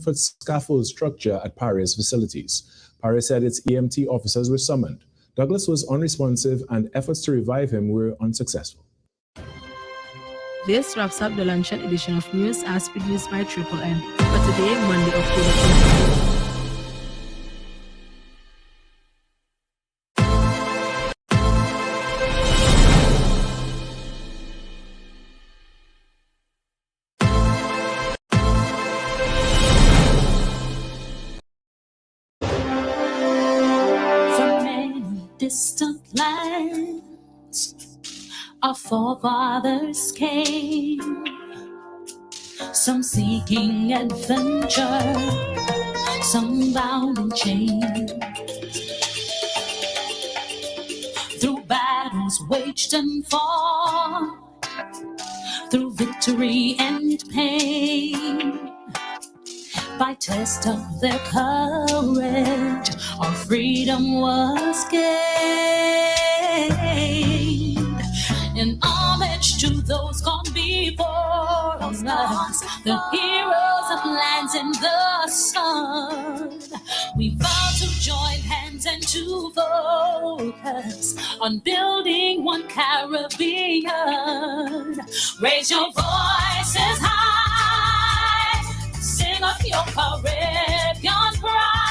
10-foot scaffold structure at Pierre's facilities. Pierre said its EMT officers were summoned. Douglas was unresponsive and efforts to revive him were unsuccessful. This wraps up the luncheon edition of News as produced by Triple N for today, Monday, October 20th. Distant lands, our forefathers came, some seeking adventure, some bound in chains. Through battles waged and fought, through victory and pain, by test of their courage, our freedom was gained. In homage to those gone before us, the heroes of lands in the sun, we vow to join hands and to focus on building one Caribbean. Raise your voices high, sing of your Caribbean pride.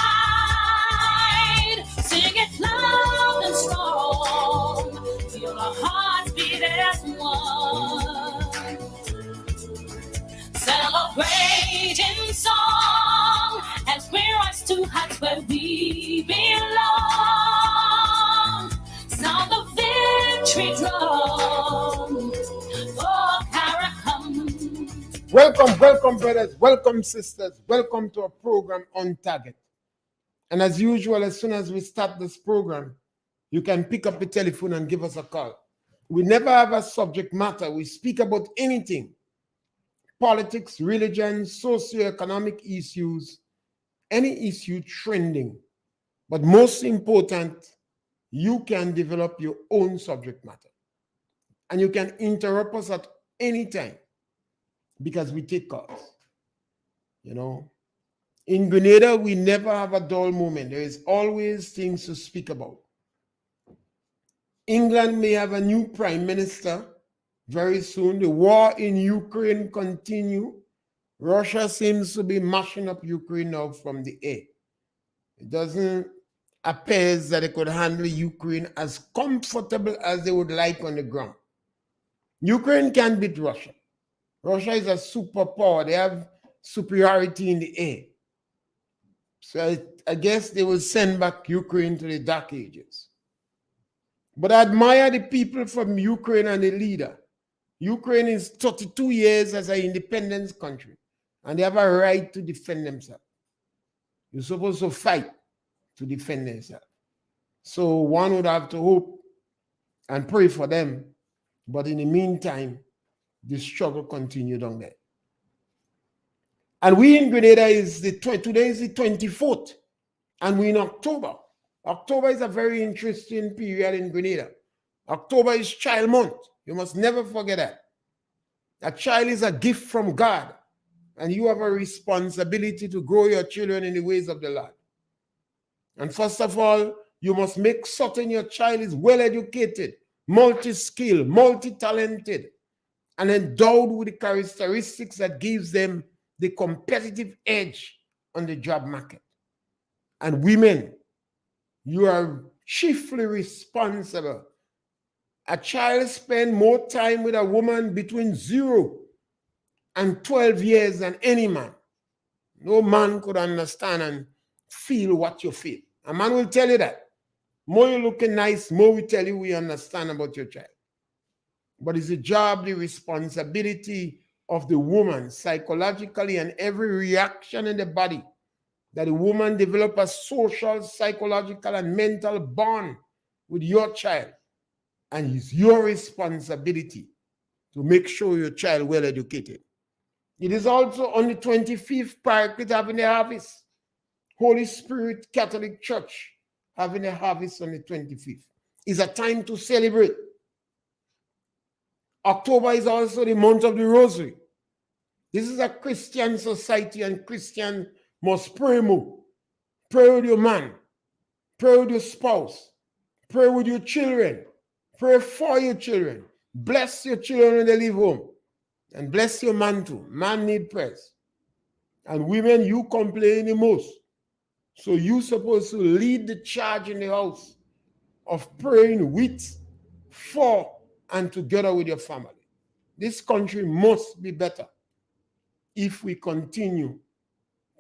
Sing it loud and strong, feel our hearts beat as one. Celebrate in song as we rise to heights where we belong. Sound the victory drum for Caracum. Welcome, brothers. Welcome, sisters. Welcome to our program On Target. And as usual, as soon as we start this program, you can pick up the telephone and give us a call. We never have a subject matter. We speak about anything. Politics, religion, socio-economic issues, any issue trending. But most important, you can develop your own subject matter. And you can interrupt us at any time, because we take calls. You know, in Grenada, we never have a dull moment. There is always things to speak about. England may have a new prime minister very soon. The war in Ukraine continue. Russia seems to be mashing up Ukraine now from the air. It doesn't appear that they could handle Ukraine as comfortable as they would like on the ground. Ukraine can beat Russia. Russia is a superpower. They have superiority in the air. So I guess they will send back Ukraine to the dark ages. But I admire the people from Ukraine and the leader. Ukraine is 32 years as an independent country, and they have a right to defend themselves. You're supposed to fight to defend themselves. So one would have to hope and pray for them. But in the meantime, the struggle continued on there. And we in Grenada today is the 24th, and we're in October. October is a very interesting period in Grenada. October is Child Month. You must never forget that. A child is a gift from God, and you have a responsibility to grow your children in the ways of the Lord. And first of all, you must make certain your child is well educated, multi-skilled, multi-talented, and endowed with the characteristics that gives them the competitive edge on the job market. And women, you are chiefly responsible. A child spends more time with a woman between 0 and 12 years than any man. No man could understand and feel what you feel. A man will tell you that. More you're looking nice, more we tell you we understand about your child. But it's the job, the responsibility of the woman, psychologically, and every reaction in the body, that the woman develop a social, psychological, and mental bond with your child. And it's your responsibility to make sure your child well educated. It is also on the 25th, Paraclete having a harvest. Holy Spirit Catholic Church having a harvest on the 25th. It's a time to celebrate. October is also the month of the Rosary. This is a Christian society and Christian must pray more. Pray with your man. Pray with your spouse. Pray with your children. Pray for your children. Bless your children when they leave home. And bless your man too. Man need prayers. And women, you complain the most. So you're supposed to lead the charge in the house of praying with, for, and together with your family. This country must be better if we continue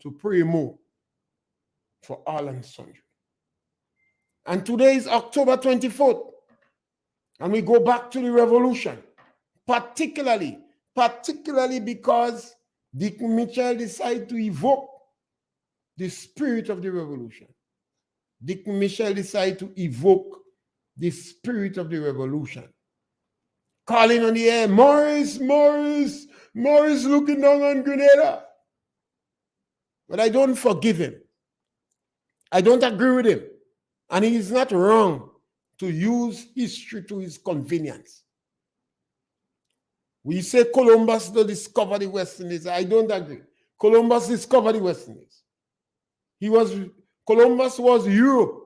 to pray more for all and sundry. And today is October 24th. And we go back to the revolution, particularly because Dick Mitchell decided to evoke the spirit of the revolution. Dick Mitchell decided to evoke the spirit of the revolution. Calling on the air, Morris looking down on Grenada. But I don't forgive him. I don't agree with him. And he is not wrong to use history to his convenience. We say Columbus discovered the West Indies. I don't agree. Columbus discovered the West Indies. Columbus was Europe.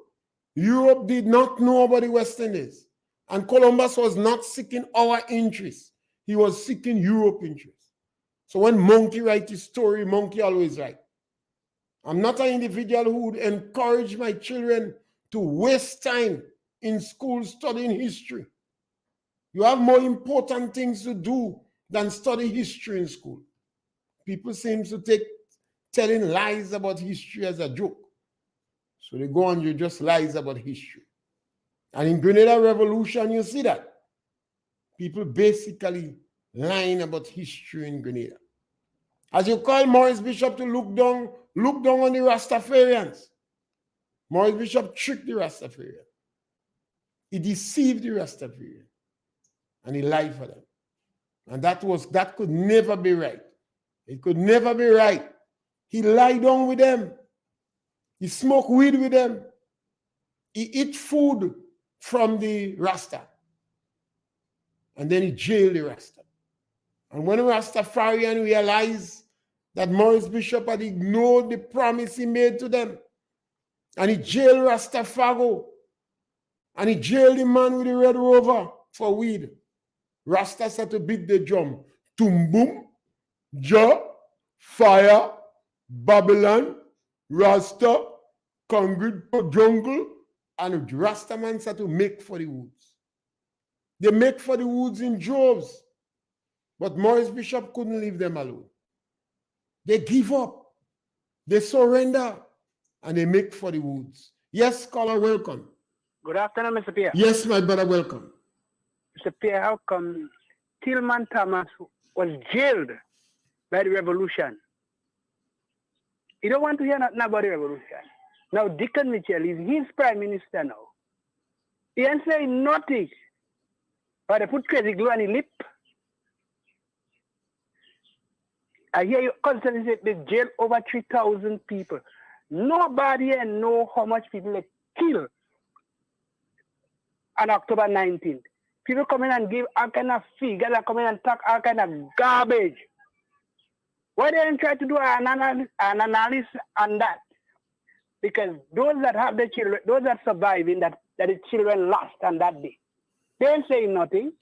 Europe did not know about the West Indies. And Columbus was not seeking our interests. He was seeking Europe's interests. So when Monkey writes his story, Monkey always right. I'm not an individual who would encourage my children to waste time in school studying history. You have more important things to do than study history in school. People seem to take telling lies about history as a joke. So they go on, you just lies about history. And in Grenada Revolution, you see that. People basically lying about history in Grenada. As you call Maurice Bishop to look down on the Rastafarians. Maurice Bishop tricked the Rastafarians. He deceived the Rastafarians. And he lied for them. And that could never be right. It could never be right. He lied down with them. He smoked weed with them. He eat food from the Rasta. And then he jailed the Rasta. And when the Rastafarian realized that Maurice Bishop had ignored the promise he made to them, and he jailed Rastafago, and he jailed the man with the Red Rover for weed, Rasta started to beat the drum. Tum boom, ja, fire, Babylon, Rasta, concrete jungle, and Rasta man started to make for the woods. They make for the woods in droves. But Maurice Bishop couldn't leave them alone. They give up. They surrender. And they make for the woods. Yes, caller, welcome. Good afternoon, Mr. Pierre. Yes, my brother, welcome. Mr. Pierre, how come Tillman Thomas was jailed by the revolution? He don't want to hear nothing about the revolution. Now, Dickon Mitchell is his prime minister now. He ain't saying nothing. But they put crazy glue on his lip. I hear you constantly say they jail over 3,000 people. Nobody here know how much people they kill on October 19th. People come in and give all kind of figures, come in and talk all kind of garbage. Why they don't try to do an analysis on that? Because those that have the children, those that surviving, that the children lost on that day, they ain't saying nothing.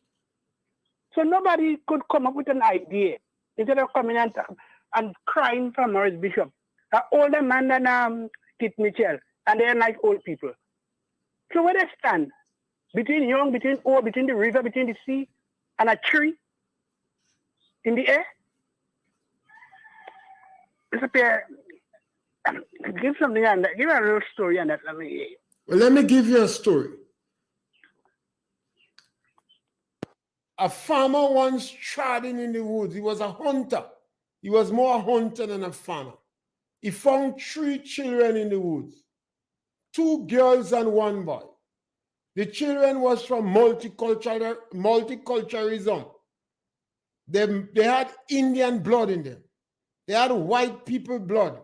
So nobody could come up with an idea instead of coming and crying from Maurice Bishop. An older man than Kit Mitchell, and they're like old people. So where they stand? Between young, between old, between the river, between the sea, and a tree in the air? Mr. Pierre, give something on that. Give a little story on that. Well, let me give you a story. A farmer once trotting in the woods. He was a hunter. He was more a hunter than a farmer. He found 3 children in the woods, 2 girls and 1 boy. The children was from multiculturalism. They had Indian blood in them. They had white people blood,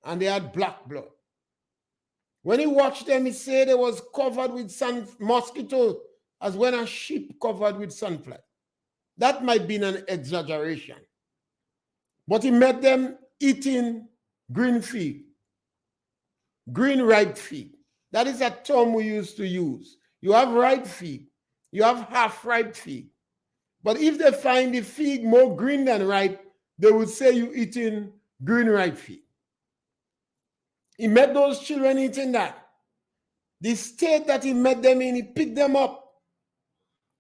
and they had black blood. When he watched them, he said they was covered with mosquitoes, as when a sheep covered with sunfly. That might be an exaggeration. But he met them eating green fig, green ripe fig. That is a term we used to use. You have ripe fig, you have half ripe fig. But if they find the fig more green than ripe, they would say you eating green ripe fig. He met those children eating that. The state that he met them in, he picked them up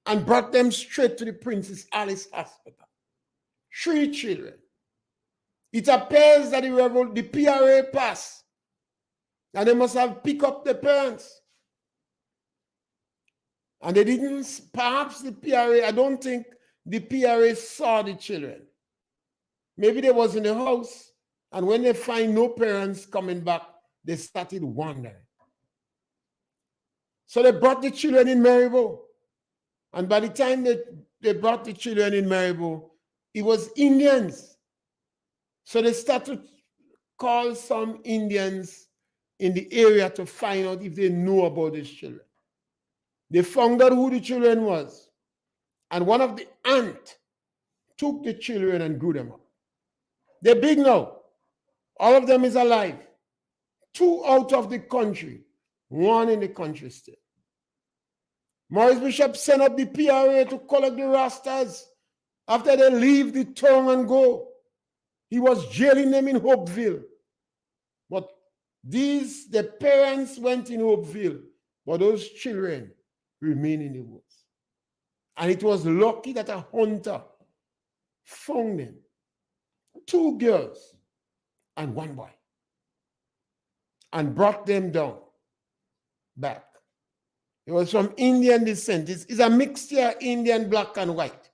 and brought them straight to the Princess Alice Hospital. 3 children. It appears that the PRA passed, and they must have picked up the parents. And they didn't, perhaps the PRA, I don't think the PRA saw the children. Maybe they was in the house, and when they find no parents coming back, they started wondering. So they brought the children in Maribor. And by the time they brought the children in Maribor, it was Indians. So they started to call some Indians in the area to find out if they know about these children. They found out who the children was. And one of the aunt took the children and grew them up. They're big now. All of them is alive. 2 out of the country, 1 in the country still. Maurice Bishop sent up the PRA to collect the Rastas after they leave the town and go. He was jailing them in Hopeville. But the parents went in Hopeville, but those children remain in the woods. And it was lucky that a hunter found them. 2 girls and 1 boy. And brought them down back. It was from Indian descent. It's a mixture Indian, black, and white.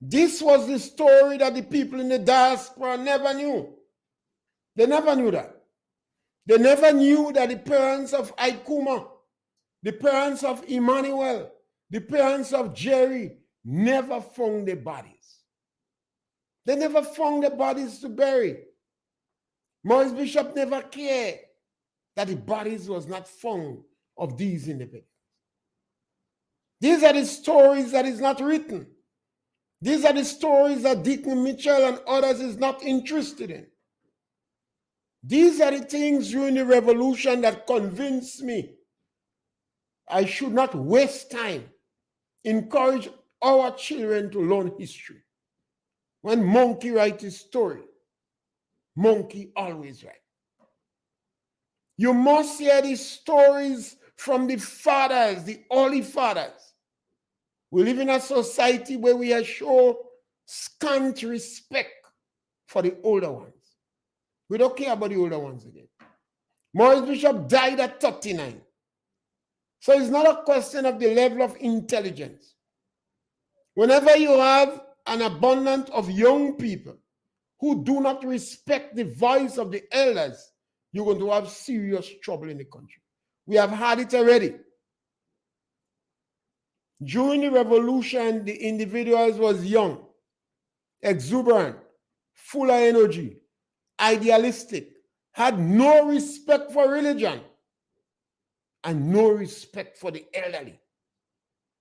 This was the story that the people in the diaspora never knew. They never knew that. They never knew that the parents of Aikuma, the parents of Emmanuel, the parents of Jerry never found the bodies. They never found the bodies to bury. Maurice Bishop never cared that the bodies was not found of these individuals. These are the stories that is not written. These are the stories that Deacon Mitchell and others is not interested in. These are the things during the revolution that convinced me I should not waste time. Encourage our children to learn history. When Monkey writes his story, Monkey always right. You must hear these stories from the fathers, the early fathers. We live in a society where we are shown scant respect for the older ones. We don't care about the older ones again. Maurice Bishop died at 39. So it's not a question of the level of intelligence. Whenever you have an abundance of young people who do not respect the voice of the elders, you're going to have serious trouble in the country. We have had it already. During the revolution, the individuals was young, exuberant, full of energy, idealistic, had no respect for religion, and no respect for the elderly.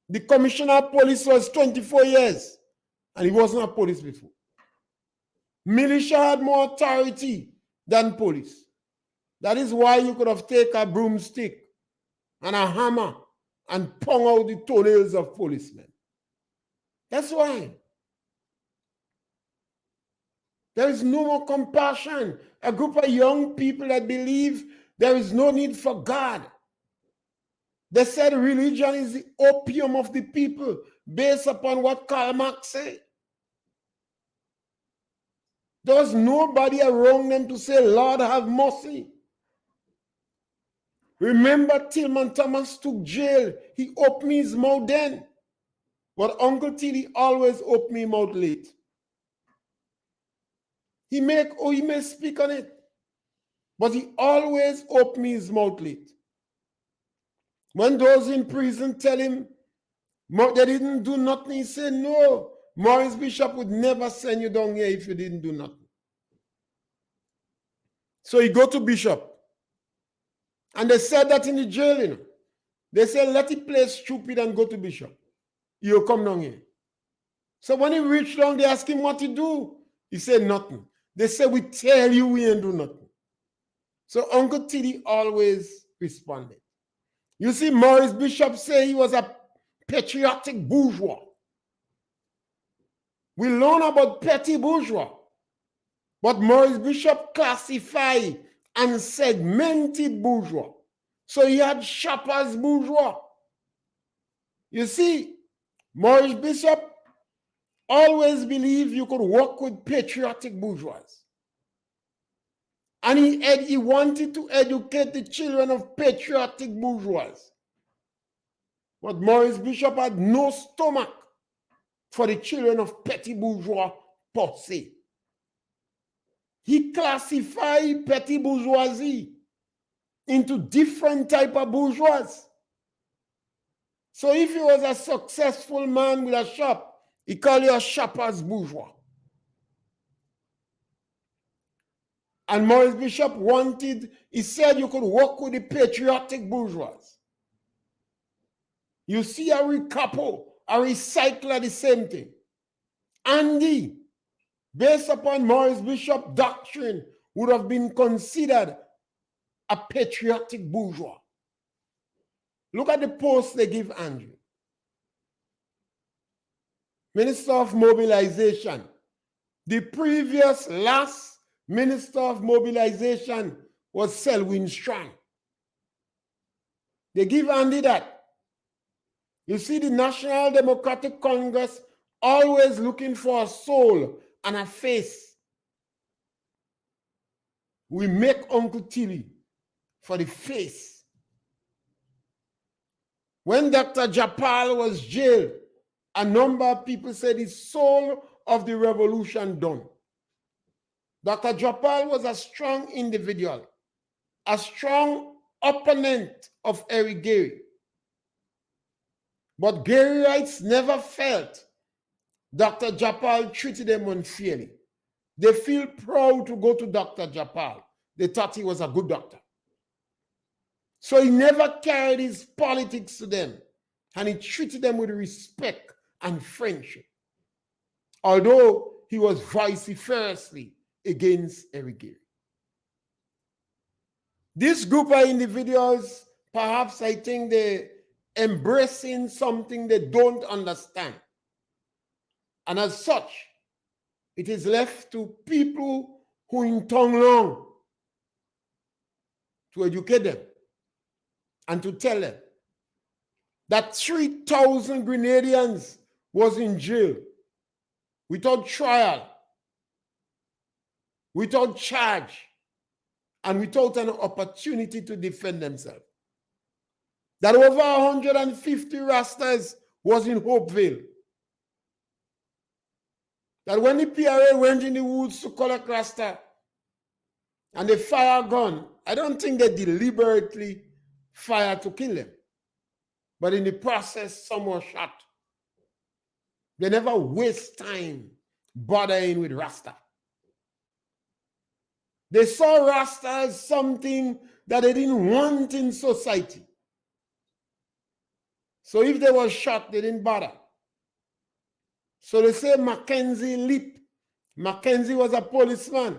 The commissioner of police was 24 years, and he wasn't a police before. Militia had more authority than police. That is why you could have taken a broomstick and a hammer and pung out the toenails of policemen. That's why. There is no more compassion. A group of young people that believe there is no need for God. They said religion is the opium of the people based upon what Karl Marx said. There was nobody around them to say, Lord, have mercy. Remember, Tillman Thomas took jail. He opened his mouth then. But Uncle Tilly always opened his mouth late. He may speak on it, but he always opened his mouth late. When those in prison tell him they didn't do nothing, he said, no, Maurice Bishop would never send you down here if you didn't do nothing. So he go to Bishop. And they said that in the jail, you know. They said, let him play stupid and go to Bishop. He'll come down here. So when he reached down, they asked him what to do. He said nothing. They say, we tell you we ain't do nothing. So Uncle Tiddy always responded. You see, Maurice Bishop say he was a patriotic bourgeois. We learn about petty bourgeois. But Maurice Bishop classified and segmented bourgeois. So he had shoppers bourgeois. You see, Maurice Bishop always believed you could work with patriotic bourgeois. And he wanted to educate the children of patriotic bourgeois. But Maurice Bishop had no stomach for the children of petty bourgeois per se. He classified petty bourgeoisie into different type of bourgeois. So if he was a successful man with a shop, he called you a shopper's bourgeois. And Maurice Bishop he said you could work with the patriotic bourgeois. You see a recouple, a recycler, the same thing. Andy, based upon Maurice Bishop doctrine, would have been considered a patriotic bourgeois. Look at the post they give Andrew. Minister of Mobilization. The previous last Minister of Mobilization was Selwyn Strang. They give Andy that. You see, the National Democratic Congress always looking for a soul and a face. We make Uncle Tilly for the face. When Dr. Japal was jailed, a number of people said the soul of the revolution done. Dr. Japal was a strong individual, a strong opponent of Eric Gary. But Garyites never felt Dr. Japal treated them unfairly. They feel proud to go to Dr. Japal. They thought he was a good doctor. So he never carried his politics to them, and he treated them with respect and friendship, although he was vociferously against Eric Gary. This group of individuals, perhaps I think they're embracing something they don't understand. And as such, it is left to people who in tongue long to educate them and to tell them that 3,000 Grenadians was in jail without trial, without charge, and without an opportunity to defend themselves. That over 150 Rastas was in Hopeville. That when the PRA went in the woods to collect Rasta and they fire a gun, I don't think they deliberately fired to kill them. But in the process, some were shot. They never waste time bothering with Rasta. They saw Rasta as something that they didn't want in society. So if they were shot, they didn't bother. So they say Mackenzie leap. Mackenzie was a policeman.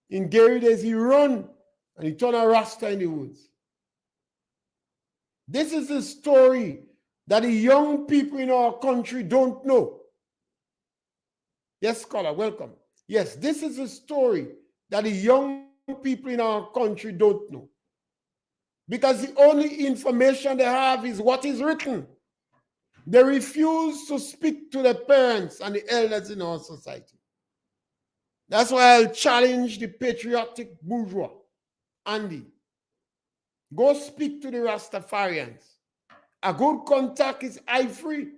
In Gary days, he run and he turned a Rasta in the woods. This is a story that the young people in our country don't know. Yes, scholar, welcome. Yes, this is a story that the young people in our country don't know. Because the only information they have is what is written. They refuse to speak to the parents and the elders in our society. That's why I'll challenge the patriotic bourgeois, Andy. Go speak to the Rastafarians. A good contact is eye-free.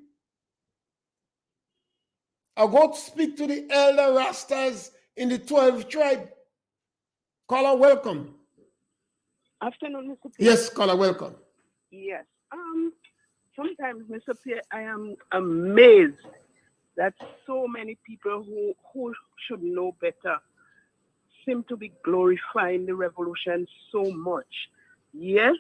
I'll go speak to the elder Rastas in the 12th tribe. Caller, welcome. Afternoon, Mr. Pierre. Yes, caller, welcome. Yes. Sometimes, Mr. Pierre, I am amazed that so many people who should know better seem to be glorifying the revolution so much. Yes,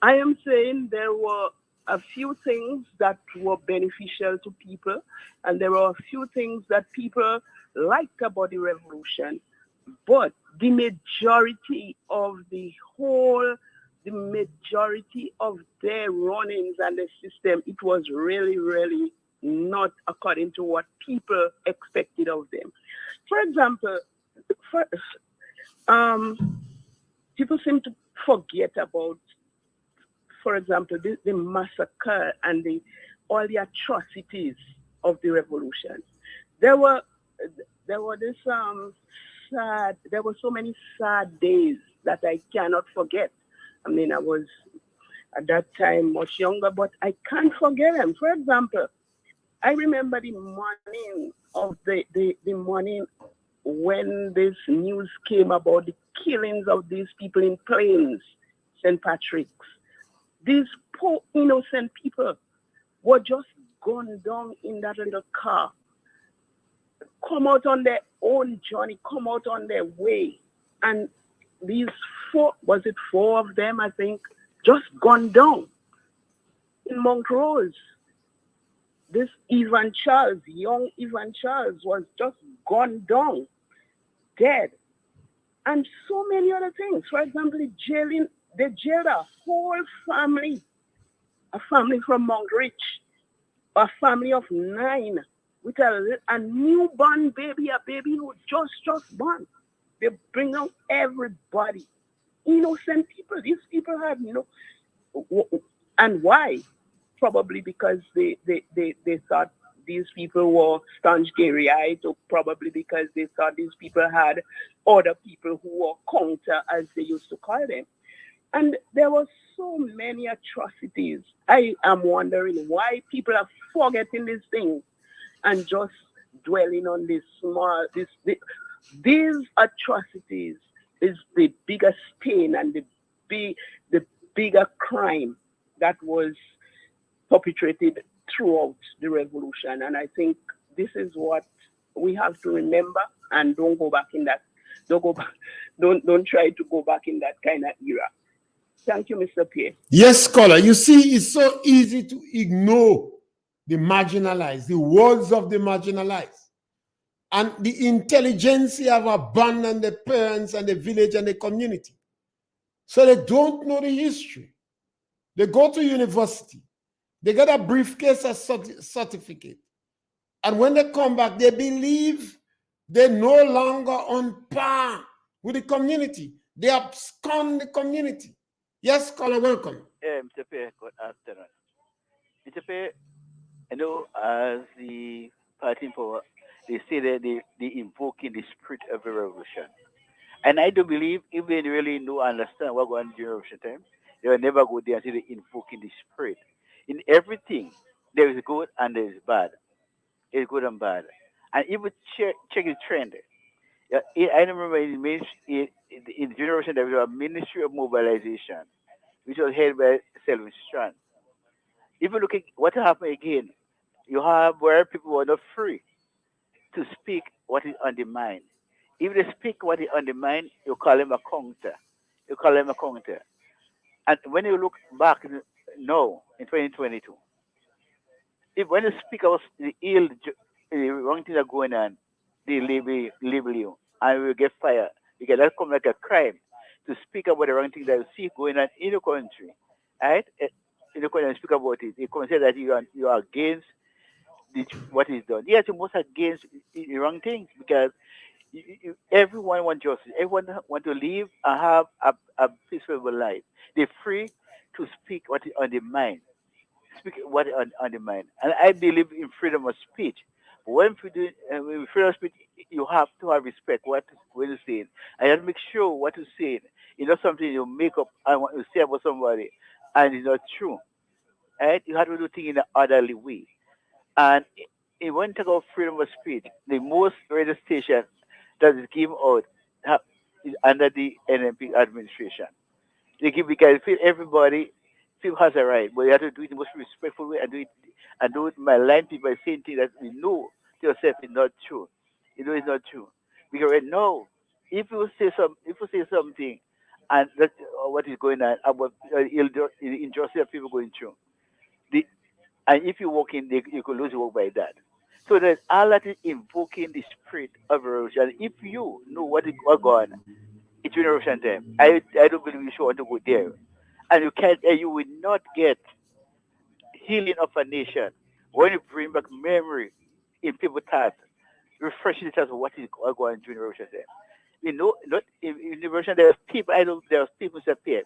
I am saying there were a few things that were beneficial to people, and there were a few things that people liked about the revolution. But the majority of the majority of their runnings and the system, it was really, really not according to what people expected of them. For example, for, um, people seem to forget about, for example, the massacre and all the atrocities of the revolution. There were there were this sad. There were so many sad days that I cannot forget. I mean, I was at that time much younger, but I can't forget them. For example, I remember the morning of the morning when this news came about the killings of these people in Plains, St. Patrick's. These poor innocent people were just gunned down in that little car, come out on their own journey, come out on their way. And these four of them, I think, just gone down in Montrose. This Evan Charles, young Evan Charles, was just gone down, dead. And so many other things. For example, they jailed a whole family, a family from Mount Rich, a family of 9 with a newborn baby, a baby who just born. They bring out everybody, innocent people. These people had and why? Probably because they thought these people were staunch Garyite, or probably because they thought these people had other people who were counter, as they used to call them. And there were so many atrocities. I am wondering why people are forgetting these things and just dwelling on these atrocities is the biggest stain and the bigger crime that was perpetrated throughout the revolution. And I think this is what we have to remember, and don't go back in that. Don't try to go back in that kind of era. Thank you, Mr. Pierre. Yes, scholar. You see, it's so easy to ignore the marginalized, the words of the marginalized, and the intelligentsia have abandoned the parents and the village and the community. So they don't know the history. They go to university. They get a briefcase as certificate. And when they come back, they believe they're no longer on par with the community. They abscond the community. Yes, caller, welcome. Yeah, Mr. Pierre, good afternoon. Mr. Pierre, as the party power, they say that they invoking the spirit of the revolution. And I do believe if they really know understand what going on during revolution time, they will never go there until they invoking the spirit. In everything, there is good and there is bad. It's good and bad. And if we check the trend, I remember in the generation there was a ministry of mobilization, which was headed by Selvin Strand. If you look at what happened again, you have where people were not free to speak what is on the mind. If they speak what is on the mind, you call them a counter. You call them a counter. And when you look back now in 2022, if when you speak about the ill, the wrong things are going on, they label you and you will get fired. Because that come like a crime to speak about the wrong things that you see going on in the country. Right? In the country and speak about it. They consider that you are against what is done. Yes, you must against the wrong things because everyone wants justice. Everyone wants to live and have a peaceful life. They're free to speak what is on their mind. Speak what is on the mind. And I believe in freedom of speech. But when with freedom of speech, you have to have respect what you say. And you have to make sure what you say. It's not something you make up and want to say about somebody and it's not true. Right? You have to do things in an orderly way. And when you talk about freedom of speech, the most radio station that is given out is under the NMP administration. They give because everybody feel has a right, but you have to do it in the most respectful way and do it by line people by saying things that we know to yourself is not true. You know it's not true. Because right now, if you say something and that what is going on about injustice that people going through, And if you walk in, you could lose your work by that. So there's all that is invoking the spirit of revolution. If you know what is going on, it's revolution time. I don't believe you should want to go there. And you can't, and you will not get healing of a nation when you bring back memory in people's thoughts, refreshing it as what is going on during revolution time. You know, not in the revolution, there's people, I know there's people that appear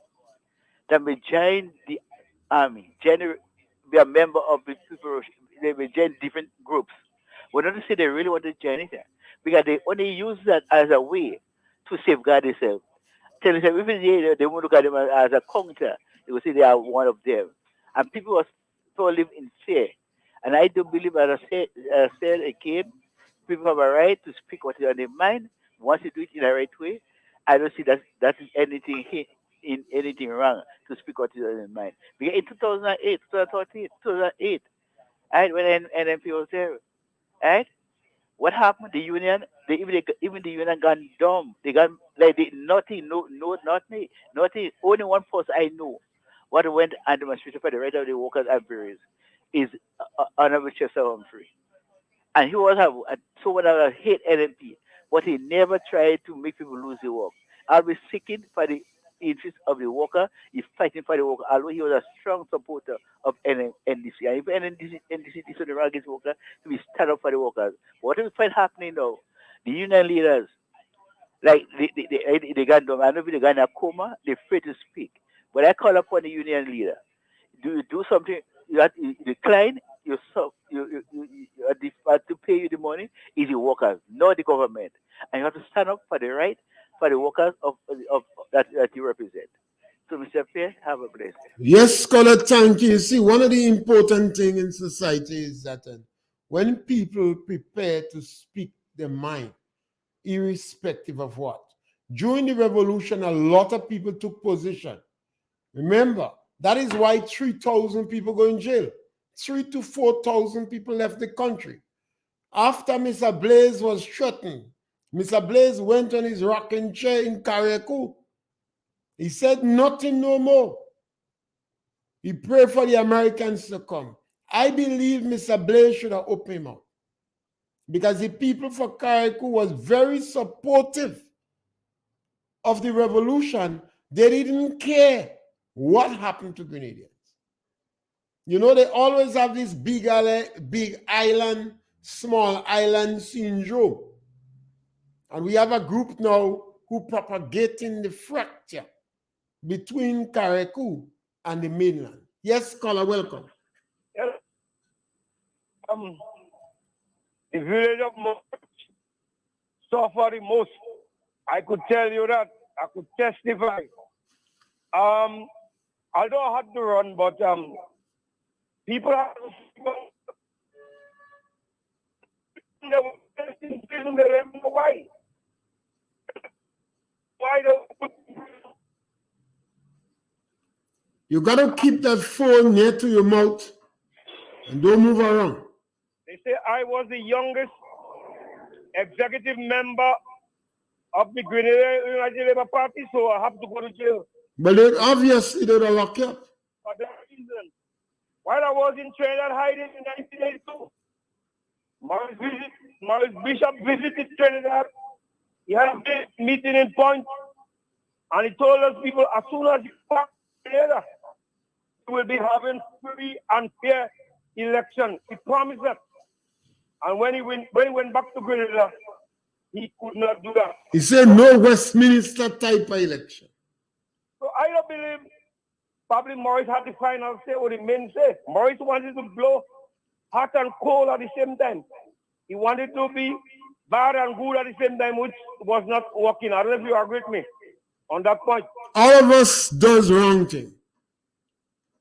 that may join the army, be a member of the people, they may join different groups. We don't say they really want to join it because they only use that as a way to safeguard themselves. Tell them even they won't look at them as a counter. They will say they are one of them. And people are so live in fear. And I do believe, as I said again, people have a right to speak what is on their mind. Once you do it in the right way, I don't see that is anything in anything wrong to speak what is on their mind. Because in 2008, 2013, 2008, right, when NMP was there, right? What happened? The union, even the union got dumb. They got like nothing, nothing. Only one person I know what went and demonstrated for the right of the workers and breweries is Honorable Chester Humphrey. And he was someone that hate NMP, but he never tried to make people lose the work. I'll be seeking for the interest of the worker. He's fighting for the worker, although he was a strong supporter of NDC. And if NDC is the rugged worker, he will stand up for the workers. What is fight happening now? The union leaders, like they got them, I know they got in a coma, they're afraid to speak. But I call upon the union leader. Do you do something? You decline. To pay you the money is the workers, not the government, and you have to stand up for the right for the workers of that you represent. So, Mr. Pierre, have a blessed day. Yes, scholar, thank you. You see, one of the important things in society is that when people prepare to speak their mind, irrespective of what. During the revolution, a lot of people took position. Remember, that is why 3,000 people go in jail. 3,000 to 4,000 people left the country. After Mr. Blaze was threatened, Mr. Blaze went on his rocking chair in Carriacou. He said nothing no more. He prayed for the Americans to come. I believe Mr. Blaze should have opened him up because the people for Carriacou was very supportive of the revolution. They didn't care what happened to Grenadians. You know, they always have this big island, small island syndrome. And we have a group now who propagating the fracture between Carriacou and the mainland. Yes, caller, welcome. Yes. The village of Moch suffer the most. I could tell you that. I could testify. Although I had to run, but people have they don't know why. Why don't you got to keep that phone near to your mouth and don't move around. They say I was the youngest executive member of the Grenada United Labour Party, so I have to go to jail. But obviously they don't lock you up. For that reason, while I was in Trinidad hiding in 1982, Maurice Bishop visited Trinidad. He had a big meeting in Point, and he told us people, as soon as you come to Trinidad, you will be having free and fair election. He promised that. And when he went back to Grenada, he could not do that. He said no Westminster type of election. So I don't believe probably Maurice had the final say or the main say. Maurice wanted to blow hot and cold at the same time. He wanted to be bad and good at the same time, which was not working. I don't know if you agree with me on that point. All of us does wrong thing.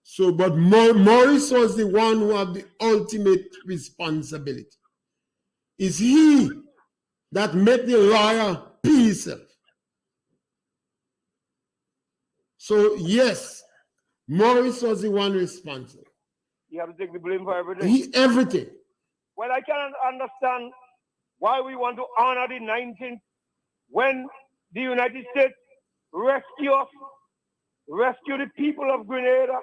So, but Maurice was the one who had the ultimate responsibility. It's he that made the lawyer pee himself. So, yes, Maurice was the one responsible. You have to take the blame for everything. Everything. Well, I cannot understand why we want to honor the 19th when the United States rescue the people of Grenada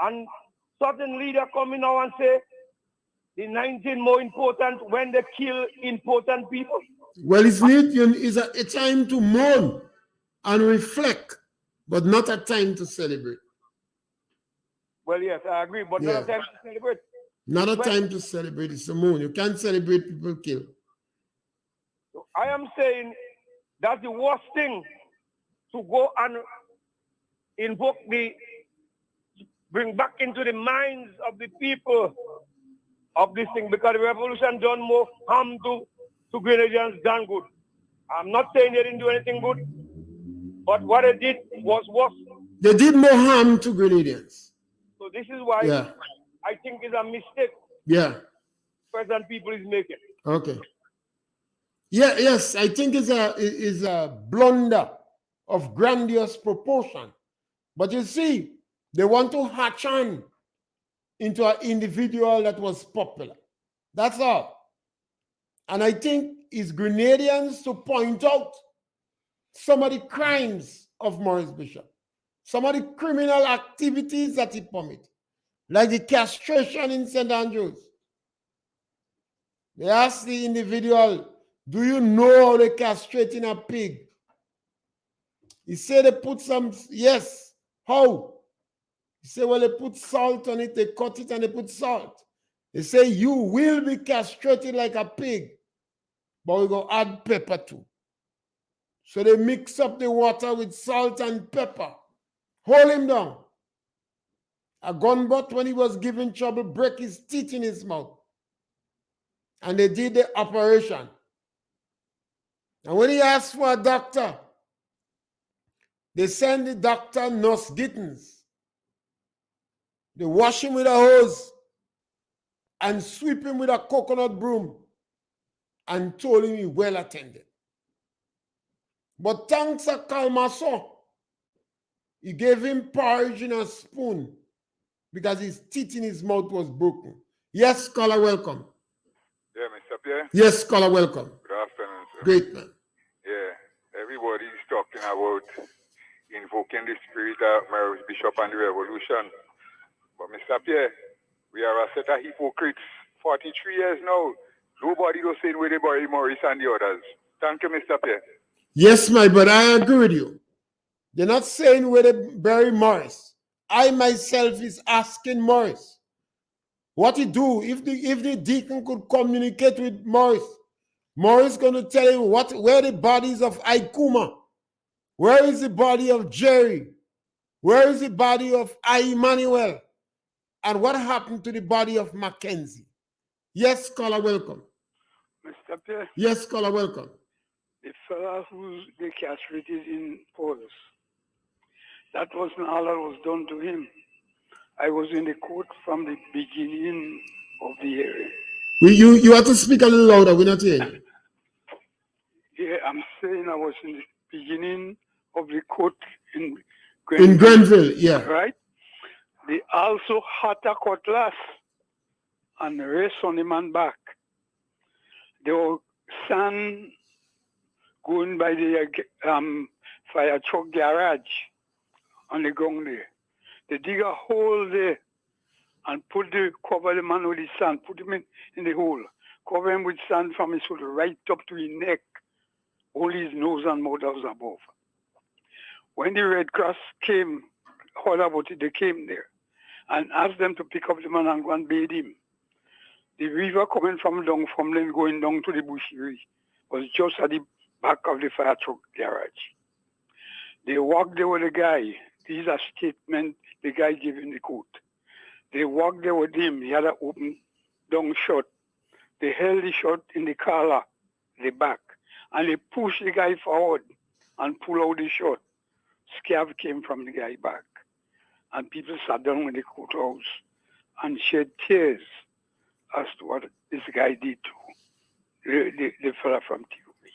and certain leader coming now and say the 19 more important when they kill important people? Well, it's a time to mourn and reflect, but not a time to celebrate. Well, yes, I agree, but not a time to celebrate. Not a time to celebrate. It's a moon. You can't celebrate people killed. So I am saying that's the worst thing, to go and invoke bring back into the minds of the people of this thing, because the revolution done more harm to Grenadians than good. I'm not saying they didn't do anything good, but what they did was worse. They did more harm to Grenadians. So this is why I think it's a mistake. Present people is making. Okay. Yes, I think it's a blunder of grandiose proportion. But you see, they want to hatch on into an individual that was popular. That's all. And I think it's Grenadians to point out some of the crimes of Maurice Bishop, some of the criminal activities that he permitted, like the castration in St. Andrews. They asked the individual, do you know how they castrating a pig? He said they put some, yes. How? He said, well, they put salt on it, they cut it and they put salt. They say, you will be castrated like a pig, but we're going to add pepper too. So they mix up the water with salt and pepper. Hold him down. A gunbutt, when he was given trouble, break his teeth in his mouth. And they did the operation. And when he asked for a doctor, they send the doctor, Nurse Gittins. They wash him with a hose and sweep him with a coconut broom and told him he well attended. But thanks to Kalmaso, he gave him porridge in a spoon because his teeth in his mouth was broken. Yes, scholar, welcome. Yeah, Mr. Pierre? Yes, scholar, welcome. Good afternoon, sir. Great, man. Yeah, everybody's talking about invoking the spirit of Maurice Bishop and the revolution. But Mr. Pierre, we are a set of hypocrites. 43 years now. Nobody does say where they bury Maurice and the others. Thank you, Mr. Pierre. Yes, my brother, I agree with you. They're not saying where they bury Maurice. I myself is asking Maurice what he do if the deacon could communicate with Maurice. Maurice going to tell him where the bodies of Aikuma, where is the body of Jerry, where is the body of Emmanuel, and what happened to the body of Mackenzie. Yes, scholar, welcome. Mr. Pierre? Yes, scholar, welcome. The fellow who they castrated in Paulus, that wasn't all that was done to him. I was in the court from the beginning of the hearing. You have to speak a little louder, we're not hearing you. Yeah, I'm saying I was in the beginning of the court in Grenville. In Grenville, yeah. Right? They also had a cutlass and rest on the man back. They were sand going by the fire truck garage on the ground there. They dig a hole there and cover the man with the sand, put him in the hole, cover him with sand from his shoulder right up to his neck. Only his nose and mouth was above. When the Red Cross came, heard about it, they came there and asked them to pick up the man and go and bathe him. The river coming from down from then going down to the bushery was just at the back of the fire truck garage. They walked there with the guy. These are statements the guy gave in the court. They walked there with him. He had an open down shot. They held the shot in the collar, the back, and they pushed the guy forward and pulled out the shot. Scav came from the guy back. And people sat down in the courthouse and shed tears as to what this guy did to the fella from TUV.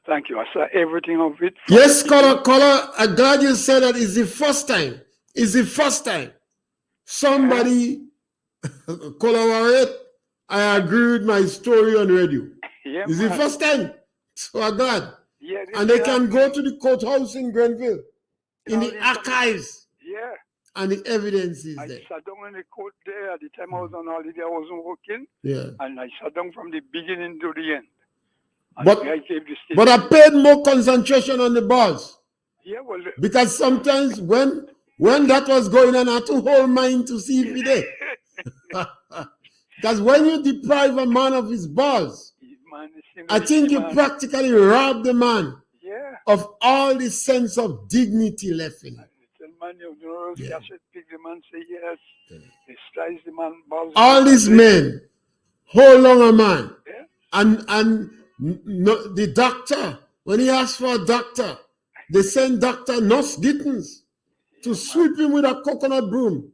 Thank you. I saw everything of it. Yes, caller, I'm glad you said that. It's the first time. It's the first time somebody collaborate. I agree with my story on radio. Yeah, it's the first time. So I'm glad. Yeah, and they can go to the courthouse in Grenville, in the archives, yeah, and the evidence is I there. sat down in the court there at the time I was on holiday. I wasn't working. Yeah. And I sat down from the beginning to the end. And But, the guy gave the but statement. I paid more concentration on the bars. Yeah, well, Because sometimes when that was going on, I had to hold mine to see if he did. Because when you deprive a man of his bars, man, I think you practically rob the man of all the sense of dignity left in him. Yeah. The man say yes. He slice the man balls. All these men hold on a man. Yeah. And no, the doctor, when he asked for a doctor, they send Dr. Nos Gittins to sweep him with a coconut broom.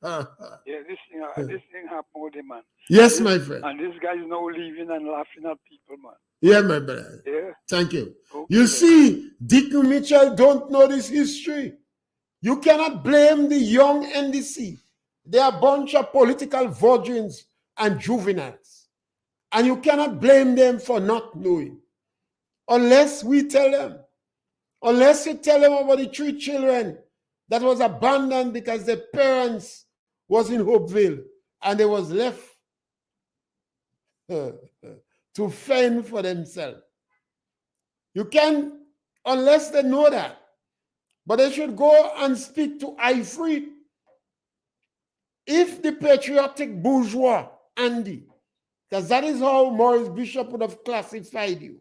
Yeah, this thing happened with him, man. Yes, my friend. And this guy is now leaving and laughing at people, man. Yeah, my brother. Yeah. Thank you. Okay, you see, Deacon Mitchell don't know this history. You cannot blame the young NDC. They are a bunch of political virgins and juveniles. And you cannot blame them for not knowing. Unless we tell them. Unless you tell them about the 3 children that was abandoned because their parents was in Hopeville and they was left to fend for themselves. You can, unless they know that. But they should go and speak to Ifrit. If the patriotic bourgeois, Andy, because that is how Maurice Bishop would have classified you.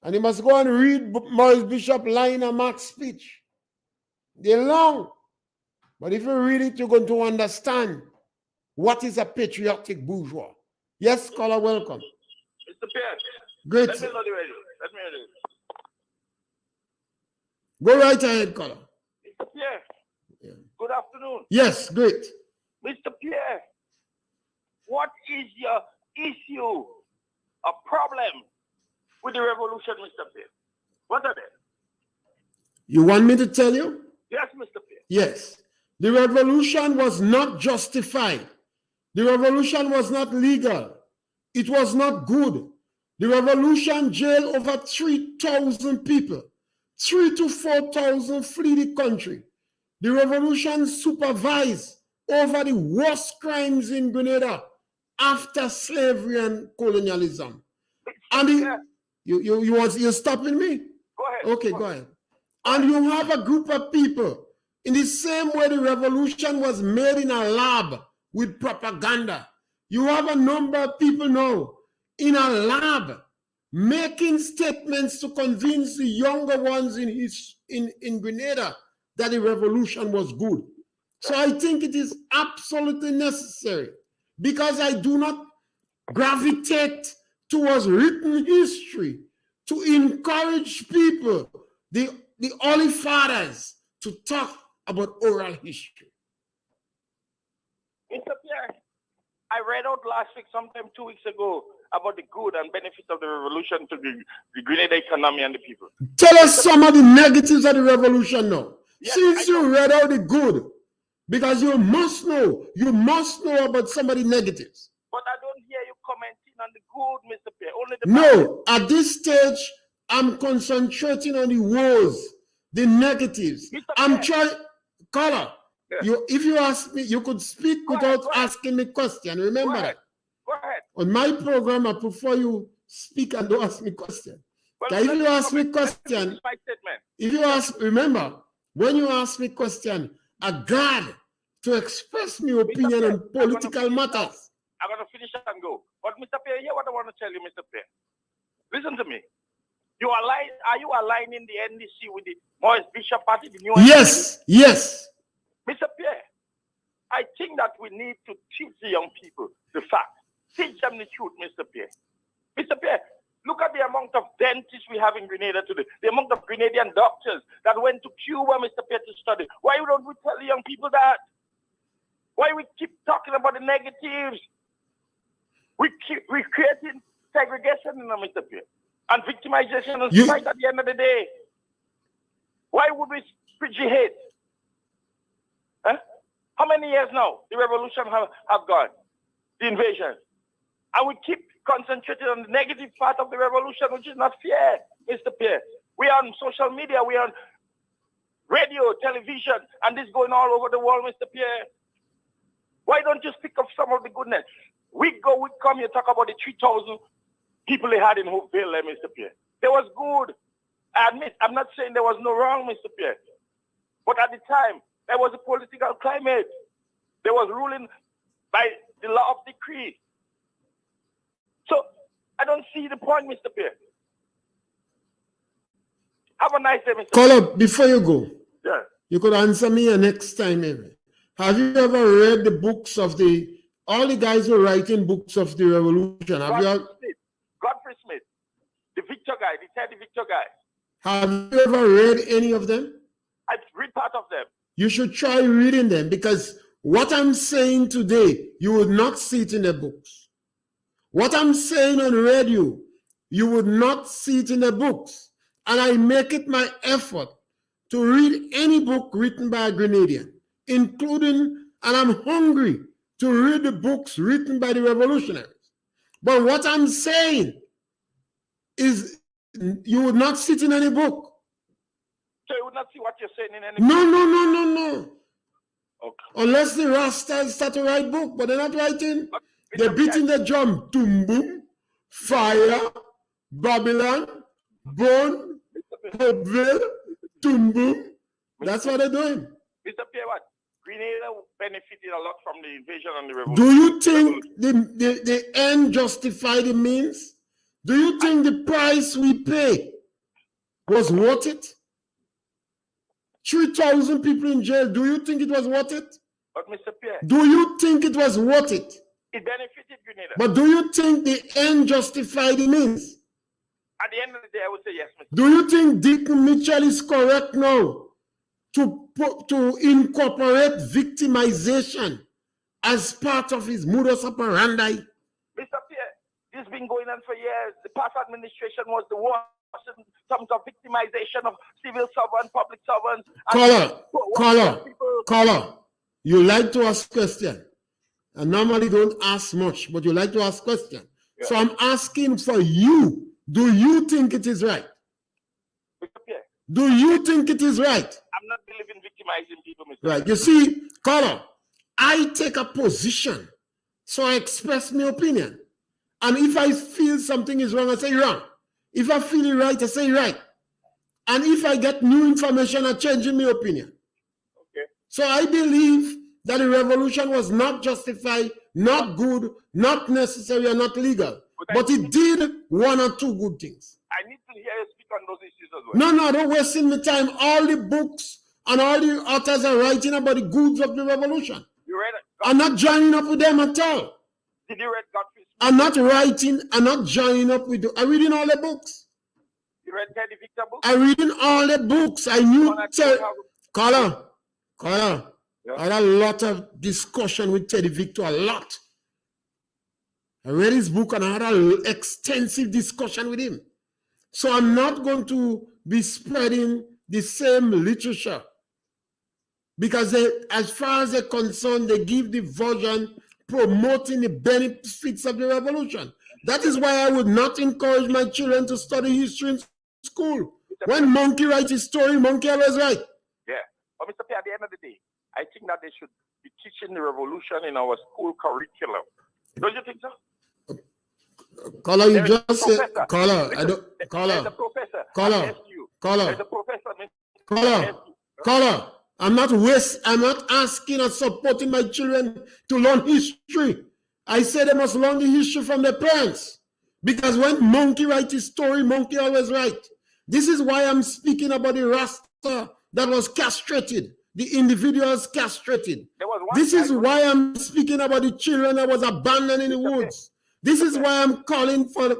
And you must go and read Maurice Bishop line and Mark's speech. They're long. But if you read it, you're going to understand what is a patriotic bourgeois. Yes, caller, welcome. Mr. Pierre. Great. Let me know the radio. Let me know the Go right ahead, caller. Mr. Pierre. Yeah. Good afternoon. Yes, great. Mr. Pierre, what is your issue, a problem with the revolution, Mr. Pierre? What are they? You want me to tell you? Yes, Mr. Pierre. Yes. The revolution was not justified. The revolution was not legal. It was not good. The revolution jailed over 3,000 people. 3,000 to 4,000 flee the country. The revolution supervised over the worst crimes in Grenada after slavery and colonialism. And you're stopping me? Go ahead. Okay, go ahead. And you have a group of people, in the same way the revolution was made in a lab with propaganda. You have a number of people now in a lab making statements to convince the younger ones in Grenada that the revolution was good. So I think it is absolutely necessary, because I do not gravitate towards written history, to encourage people, the early fathers, to talk about oral history. Mr. Pierre, I read out last week, sometime 2 weeks ago, about the good and benefits of the revolution to the Grenada economy and the people. Tell us some of the negatives of the revolution now. Yes, since you read out the good, because you must know about some of the negatives. But I don't hear you commenting on the good, Mr. Pierre. Only the no, at this stage, I'm concentrating on the woes, the negatives. I'm trying, caller, if you ask me, you could speak without asking me question. Remember that. Go ahead. On my program, I prefer you speak and don't ask me question. Well, if you ask me question, remember, when you ask me question, I'm glad to express my opinion on political matters. I'm going to finish and go. But Mr. Pierre, here what I want to tell you, Mr. Pierre. Listen to me. Are you aligning the NDC with the Maurice Bishop Party? The new yes, NDC? Yes. Mr. Pierre, I think that we need to teach the young people the fact. Teach them the truth, Mr. Pierre. Mr. Pierre, look at the amount of dentists we have in Grenada today, the amount of Grenadian doctors that went to Cuba, Mr. Pierre, to study. Why don't we tell the young people that? Why we keep talking about the negatives? We're creating segregation in them, Mr. Pierre, and victimization and spite at the end of the day. Why would we spread hate? Huh? How many years now the revolution have gone? The invasion. And we keep concentrating on the negative part of the revolution, which is not fair, Mr. Pierre. We are on social media. We are radio, television, and this going all over the world, Mr. Pierre. Why don't you pick up some of the goodness? We come here talk about the 3,000 people they had in Hopeville, Mr. Pierre. They was good. I admit, I'm not saying there was no wrong, Mr. Pierre. But at the time, there was a political climate. There was ruling by the law of decree. So I don't see the point, Mr. Pierre. Have a nice day, Mr. Call up before you go. Yeah. You could answer me next time, maybe. Have you ever read the books of all the guys who are writing books of the revolution? Godfrey Smith, the Victor guy, the Teddy Victor guy. Have you ever read any of them? I've read part of them. You should try reading them, because what I'm saying today, you would not see it in the books. What I'm saying on radio, you would not see it in the books. And I make it my effort to read any book written by a Grenadian, including, and I'm hungry to read the books written by the revolutionaries. But what I'm saying is you would not see it in any book. So you would not see what you're saying in any book? No. Okay. Unless the Rastas start to write book, but they're not writing. They're beating the drum. Boom, boom, fire, Babylon, bone, Hopeville, boom. That's what they're doing. Mr. Pierre, what? Grenada benefited a lot from the invasion and the revolution. Do you think the end justified the means? Do you think the price we pay was worth it? 3,000 people in jail. Do you think it was worth it? But Mr. Pierre, do you think it was worth it? It benefited Grenada. But do you think the end justified the means? At the end of the day, I would say yes, Mr. Do you think Deacon Mitchell is correct now to incorporate victimization as part of his modus operandi? Mr. Pierre, this has been going on for years. The past administration was the worst in terms of victimization of civil servants, public servants. Caller, you like to ask questions. I normally don't ask much, but you like to ask questions. Yeah. So I'm asking for you. Do you think it is right? Mr. Pierre, do you think it is right? I'm not believing victimizing people, Mr. Right. You see, caller, I take a position, so I express my opinion. And if I feel something is wrong, I say wrong. If I feel it right, I say right. And if I get new information, I change my opinion. Okay. So I believe that the revolution was not justified, not good, not necessary, and not legal. But it did one or two good things. I need to hear you speak on those issues as well. No, don't waste my time. All the books and all the authors are writing about the goods of the revolution. You read it? I'm not joining up with them at all. Did you read Godfrey Smith? I'm not writing, I'm not joining up with them. I'm reading all the books. You read Teddy Victor books? I'm reading all the books. I knew. Caller. Yeah. I had a lot of discussion with Teddy Victor, a lot. I read his book and I had an extensive discussion with him. So I'm not going to be spreading the same literature, because as far as they're concerned, they give the version promoting the benefits of the revolution. That is why I would not encourage my children to study history in school. When monkey writes his story, monkey always right. Yeah. But Mr. Pierre, at the end of the day, I think that they should be teaching the revolution in our school curriculum. Don't you think so? Caller, you just said, caller, I don't, caller, the professor. Caller, I'm not asking or supporting my children to learn history. I say they must learn the history from their parents. Because when monkey writes his story, monkey always right. This is why I'm speaking about the Rasta that was castrated, the individuals castrated. This is why I'm speaking about the children that was abandoned in the woods. This is why I'm calling for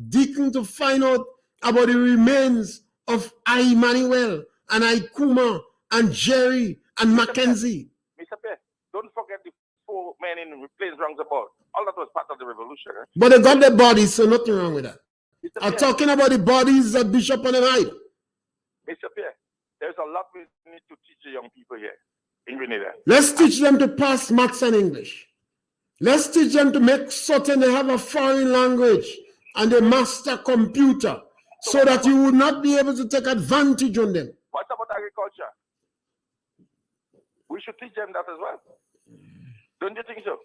Deacon to find out about the remains of I. Emmanuel and I. Kuma and Jerry and Mackenzie. Mr. Pierre, don't forget the 4 men in Plains Roundabout. All that was part of the revolution. Eh? But they got their bodies, so nothing wrong with that. I'm talking about the bodies that Bishop and them hide. Mr. Pierre, there's a lot we need to teach the young people here in Grenada. Let's teach them to pass maths and English. Let's teach them to make certain they have a foreign language and they master computer, so that you would not be able to take advantage on them. What about agriculture? We should teach them that as well. Don't you think so?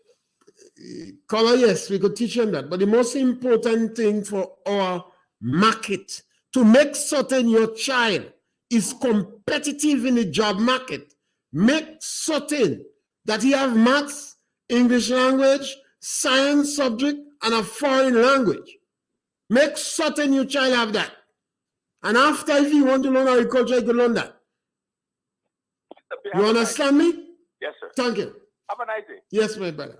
Color, yes, we could teach them that. But the most important thing for our market, to make certain your child is competitive in the job market, make certain that he have maths, English language, science subject, and a foreign language. Make certain your child have that. And after, if you want to learn agriculture, you can learn that. You understand me? Yes, sir. Thank you. Have a nice day. Yes, my brother.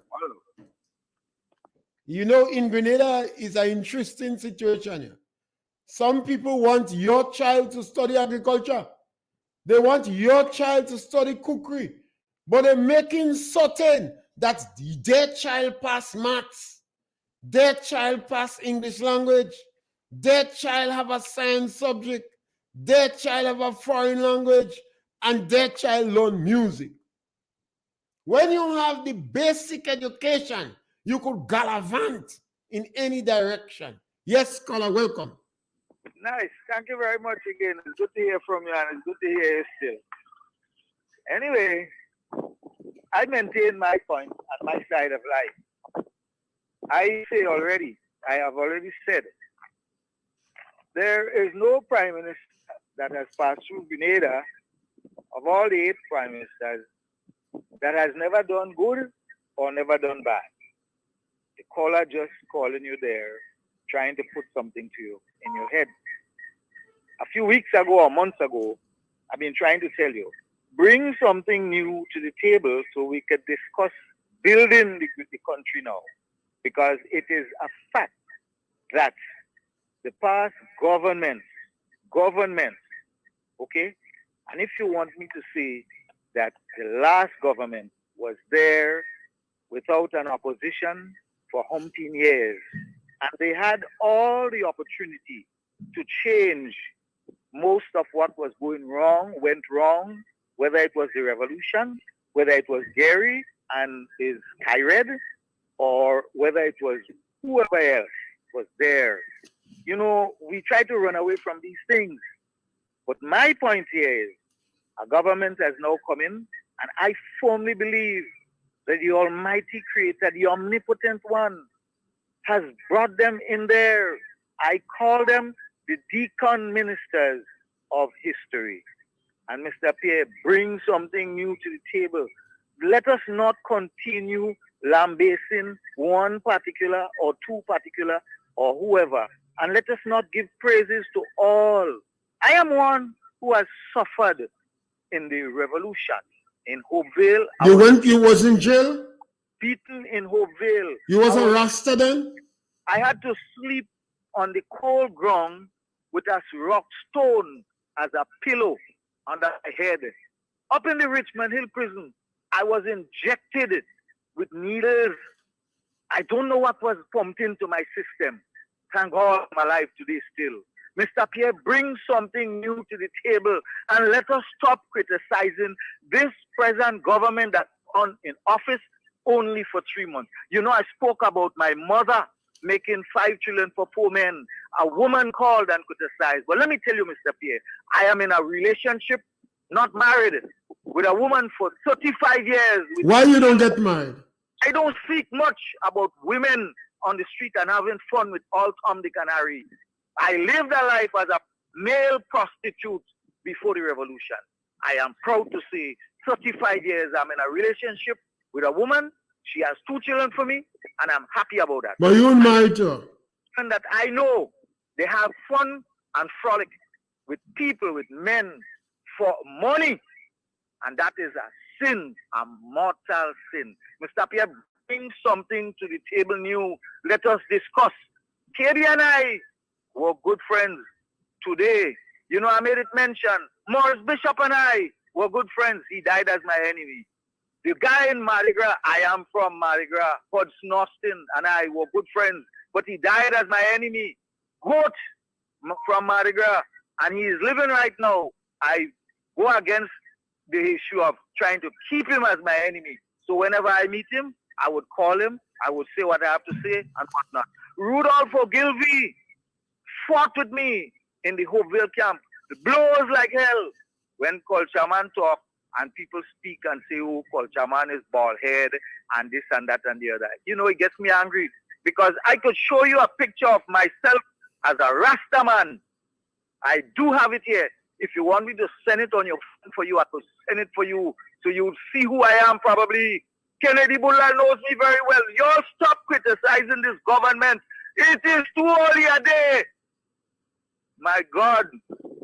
You know, in Grenada is an interesting situation here. Some people want your child to study agriculture. They want your child to study cookery. But they're making certain that their child pass maths, their child pass English language, their child have a science subject, their child have a foreign language, and their child learn music. When you have the basic education, you could gallivant in any direction. Yes, caller, welcome. Nice. Thank you very much again. It's good to hear from you, and it's good to hear you still. Anyway, I maintain my point on my side of life. I have already said, there is no prime minister that has passed through Grenada, of all the 8 prime ministers, that has never done good or never done bad. The caller just calling you there, trying to put something to you in your head. A few weeks ago or months ago, I've been trying to tell you, bring something new to the table so we could discuss building the country now. Because it is a fact that the past governments, okay? And if you want me to say that the last government was there without an opposition for umpteen years, and they had all the opportunity to change most of what was going wrong, went wrong, whether it was the revolution, whether it was Gary and his Kyred, or whether it was whoever else was there. You know, we try to run away from these things. But my point here is, a government has now come in, and I firmly believe that the Almighty Creator, the Omnipotent One, has brought them in there. I call them the deacon ministers of history. And Mr. Pierre, bring something new to the table. Let us not continue lambasting one particular or 2 particular or whoever. And let us not give praises to all. I am one who has suffered in the revolution in Hopeville. You was in jail? Beaten in Hopeville. You was arrested then? I had to sleep on the cold ground with a rock stone as a pillow under my head. Up in the Richmond Hill prison, I was injected with needles. I don't know what was pumped into my system. Thank God I'm alive today still. Mr. Pierre, bring something new to the table and let us stop criticizing this present government that's in office only for 3 months. You know, I spoke about my mother making 5 children for 4 men. A woman called and criticized. But let me tell you, Mr. Pierre, I am in a relationship, not married, with a woman for 35 years. Why you don't get married? I don't speak much about women on the street and having fun with all Tom, Dick, and Harry. I lived a life as a male prostitute before the revolution. I am proud to say 35 years I'm in a relationship with a woman. She has 2 children for me, and I'm happy about that. But you're married to her. And that I know they have fun and frolic with people, with men for money. And that is a sin, a mortal sin. Mr. Pierre, bring something to the table new. Let us discuss. Katie and I were good friends today. You know, I made it mention. Morris Bishop and I were good friends. He died as my enemy. The guy in Mardi Gras, I am from Mardi Gras, Hudson Austin, and I were good friends. But he died as my enemy. Goat from Mardi Gras, and he is living right now. I go against the issue of trying to keep him as my enemy. So whenever I meet him, I would call him, I would say what I have to say and whatnot. Rudolph Ogilvie fought with me in the Hopeville camp. The blows like hell. When Colchaman talked, and people speak and say, oh, culture man is bald head and this and that and the other. You know, it gets me angry because I could show you a picture of myself as a Rasta man. I do have it here. If you want me to send it on your phone for you, I could send it for you so you'll see who I am probably. Kennedy Bulla knows me very well. Y'all stop criticizing this government. It is too early a day. My God,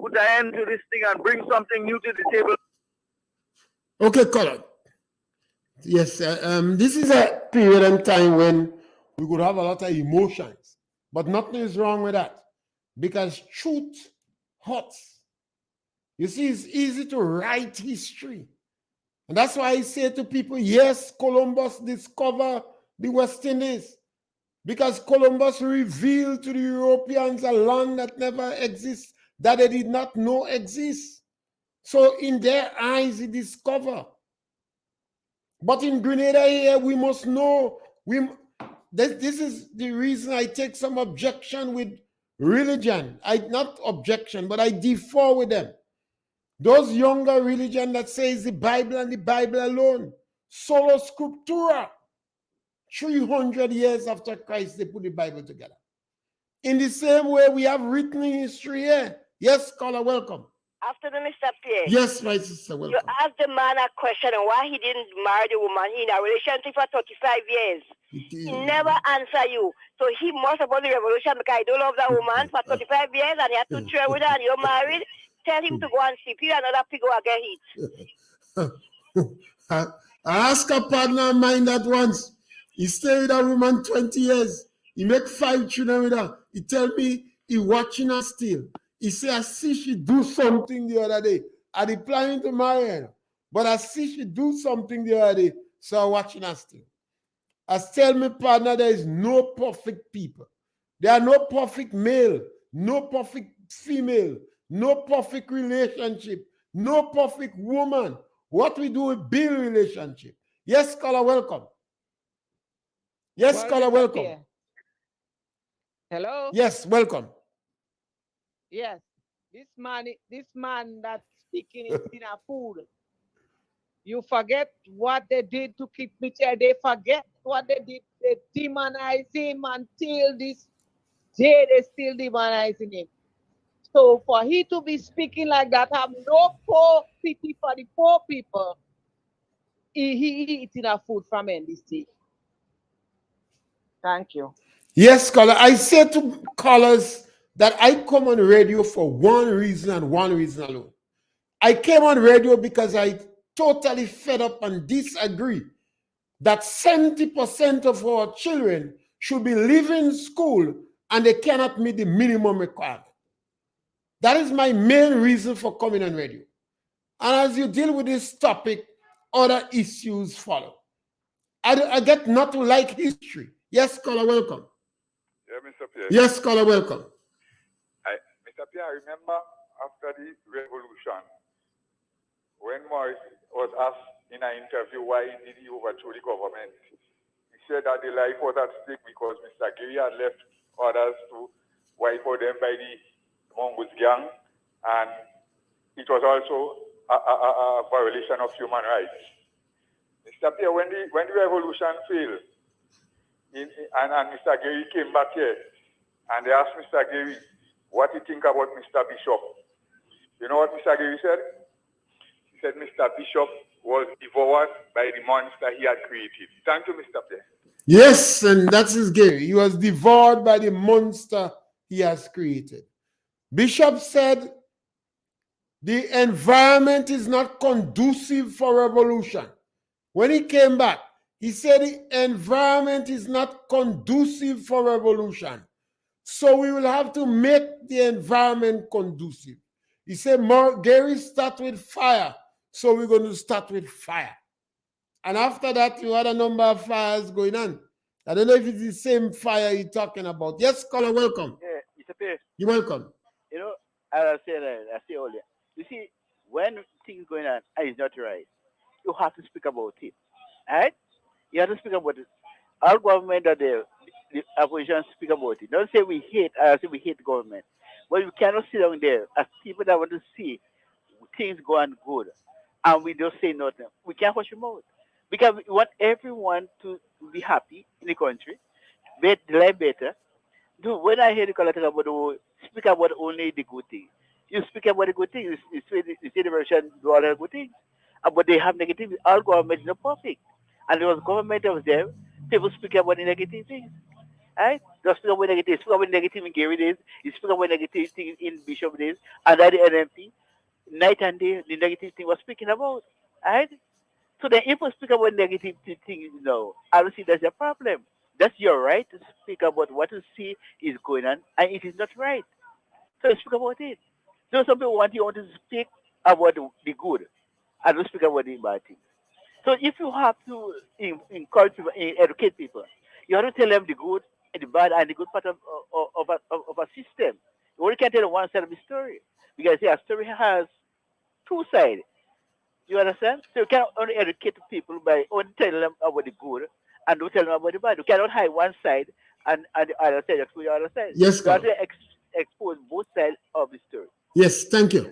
put an end to this thing and bring something new to the table. Okay, Colin. Yes, this is a period in time when we could have a lot of emotions, but nothing is wrong with that because truth hurts. You see, it's easy to write history. And that's why I say to people, yes, Columbus discovered the West Indies because Columbus revealed to the Europeans a land that never exists, that they did not know exists. So in their eyes, he discovered. But in Grenada here, we must know, this is the reason I take some objection with religion. Not objection, but I differ with them. Those younger religion that says the Bible and the Bible alone, sola scriptura, 300 years after Christ, they put the Bible together. In the same way, we have written in history here. Yes, caller, welcome. Afternoon, Mr. Pierre. Yes, my sister, welcome. You asked the man a question on why he didn't marry the woman. He in a relationship for 35 years. He never answer you. So he must have won the revolution because he don't love that woman for 35 years and he had to share with her and you're married. Tell him to go and sleep. He another pig will get hit. I asked a partner of mine that once. He stayed with a woman 20 years. He make 5 children with her. He tell me he watching her still. He say, I see she do something the other day. I dey planning to marry her. But I see she do something the other day. So I'm watching her still. I tell my partner there is no perfect people. There are no perfect male, no perfect female, no perfect relationship, no perfect woman. What we do is build relationship. Yes, caller, welcome. Yes, caller, welcome. Pierre. Hello? Yes, welcome. Yes. This man that's speaking is in a food. You forget what they did to keep me there. They forget what they did. They demonize him until this day. They still demonizing him. So for he to be speaking like that, have no poor pity for the poor people. He eating a food from NDC. Thank you. Yes, caller. I say to callers that I come on radio for one reason and one reason alone. I came on radio because I totally fed up and disagree that 70% of our children should be leaving school and they cannot meet the minimum requirement. That is my main reason for coming on radio. And as you deal with this topic, other issues follow. I get not to like history. Yes, caller, welcome. Yeah, Mr. Pierre. Yes, caller, welcome. Mr. Pierre, I remember after the revolution, when Morris was asked in an interview why did he overthrow the government, he said that the life was at stake because Mr. Gary had left orders to wipe out them by the Mongoose gang, and it was also a violation of human rights. Mr. Pierre, when the revolution failed, and Mr. Gary came back here, and they asked Mr. Gary what he think about Mr. Bishop. You know what Mr. Gary said? He said Mr. Bishop was devoured by the monster he had created. Thank you, Mr. Pierre. Yes, and that's his Gary. He was devoured by the monster he has created. Bishop said the environment is not conducive for revolution. When he came back, he said the environment is not conducive for revolution. So we will have to make the environment conducive. He said, Gary start with fire. So we're going to start with fire. And after that, you had a number of fires going on. I don't know if it's the same fire you're talking about. Yes, caller, welcome. Yeah, Mr. Pierre. You're welcome. You know, I said earlier. You see, when things going on and it's not right, you have to speak about it. Right? You have to speak about it. Our government or the opposition speak about it. Don't say we hate government. But you cannot sit down there as people that want to see things going good and we just say nothing. We can't hush him out because we want everyone to be happy in the country, live better. Dude, when I hear the collector about speak about only the good things, you speak about the good things. You say the version do all the good things, but they have negative. All government is not perfect, and there was government of them. People speak about the negative things. Right? Just speak about negative. Speak about negative in Gary days. You speak about negative things in Bishop days, and at the NMP, night and day, the negative thing was speaking about. Right? So then if we speak about negative things, I don't see that's a problem. That's your right to speak about what you see is going on, and it is not right. So speak about it. So some people want to speak about the good, and don't speak about the bad things. So if you have to encourage people, educate people, you have to tell them the good and the bad and the good part of a system. You only can tell one side of the story because a story has two sides. You understand? So you cannot only educate people by only telling them about the good and don't tell them about the bad. You cannot hide one side and the other side, exclude the other side. Yes, You have Carl. to expose both sides of the story. Yes, thank you.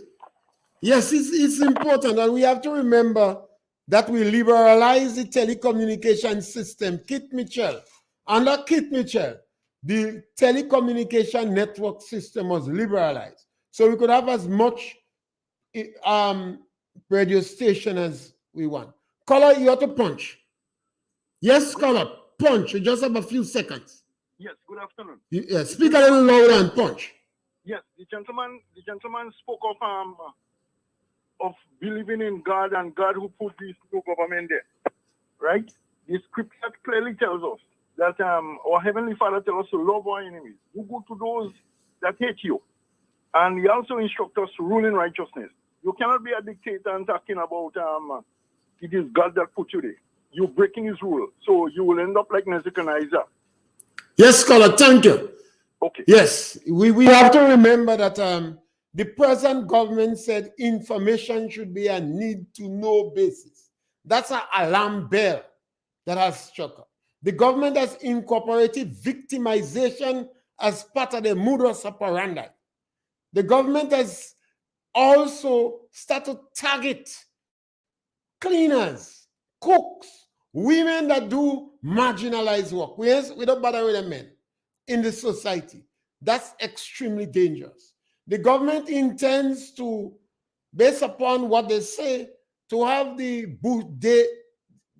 Yes, it's important, and we have to remember that we liberalize the telecommunication system. Kit Mitchell, under Kit Mitchell, the telecommunication network system was liberalized. So we could have as much radio station as we want. Caller, you have to punch. Yes, caller, punch. You just have a few seconds. Yes, good afternoon. Yes, speak a little louder and punch. Yes, the gentleman spoke of believing in God and God who put this new government there, right? The scripture clearly tells us that our Heavenly Father tells us to love our enemies, do good to those that hate you, and He also instructs us to rule in righteousness. You cannot be a dictator and talking about it is God that put you there. You're breaking His rule, so you will end up like Nebuchadnezzar. Yes, caller, thank you. Okay. Yes, we have to remember that the present government said information should be a need-to-know basis. That's an alarm bell that has struck up. The government has incorporated victimization as part of the modus operandi. The government has also started to target cleaners, cooks, women that do marginalized work. We don't bother with the men in the society. That's extremely dangerous. The government intends to, based upon what they say, to have the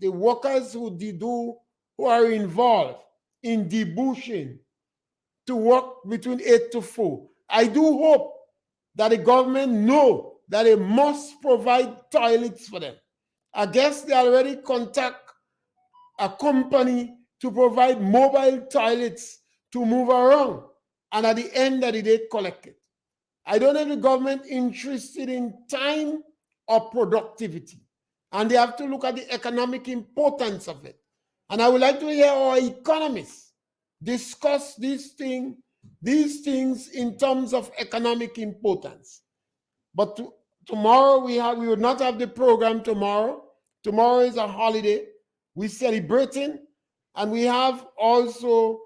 workers who are involved in debushing to work between 8 to 4. I do hope that the government know that they must provide toilets for them. I guess they already contact a company to provide mobile toilets to move around, and at the end of the day, collect it. I don't know if the government interested in time or productivity, and they have to look at the economic importance of it. And I would like to hear our economists discuss these things in terms of economic importance. But tomorrow we would not have the program tomorrow. Tomorrow is a holiday. We're celebrating, and we have also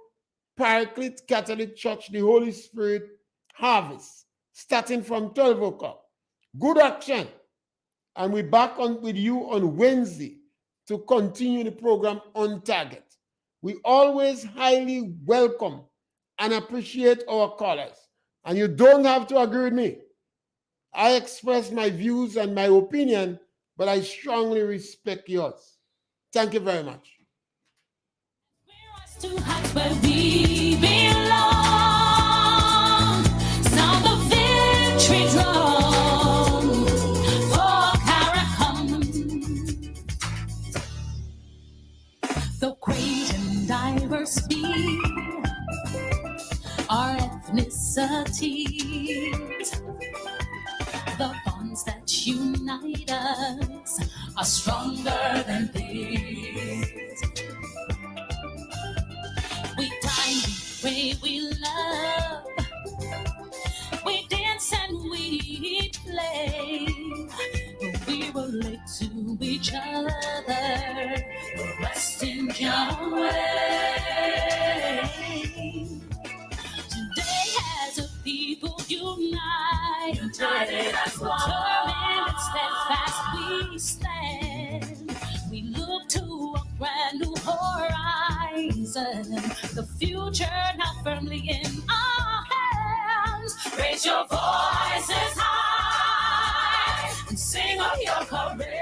Paraclete Catholic Church, the Holy Spirit harvest, starting from 12 o'clock. Good action. And we're back on with you on Wednesday to continue the program on target. We always highly welcome and appreciate our callers. And you don't have to agree with me. I express my views and my opinion, but I strongly respect yours. Thank you very much. To heights where we belong. Sound the victory drum for Caracom. The great and diverse be our ethnicities. The bonds that unite us are stronger than these. We dine, we pray, we love. We dance and we play. We relate to each other. Rest in Yahweh. Today, as a people unite, united as one, determined and steadfast, we stand. We look to a brand new horizon. The future now firmly in our hands. Raise your voices high and sing of your courage.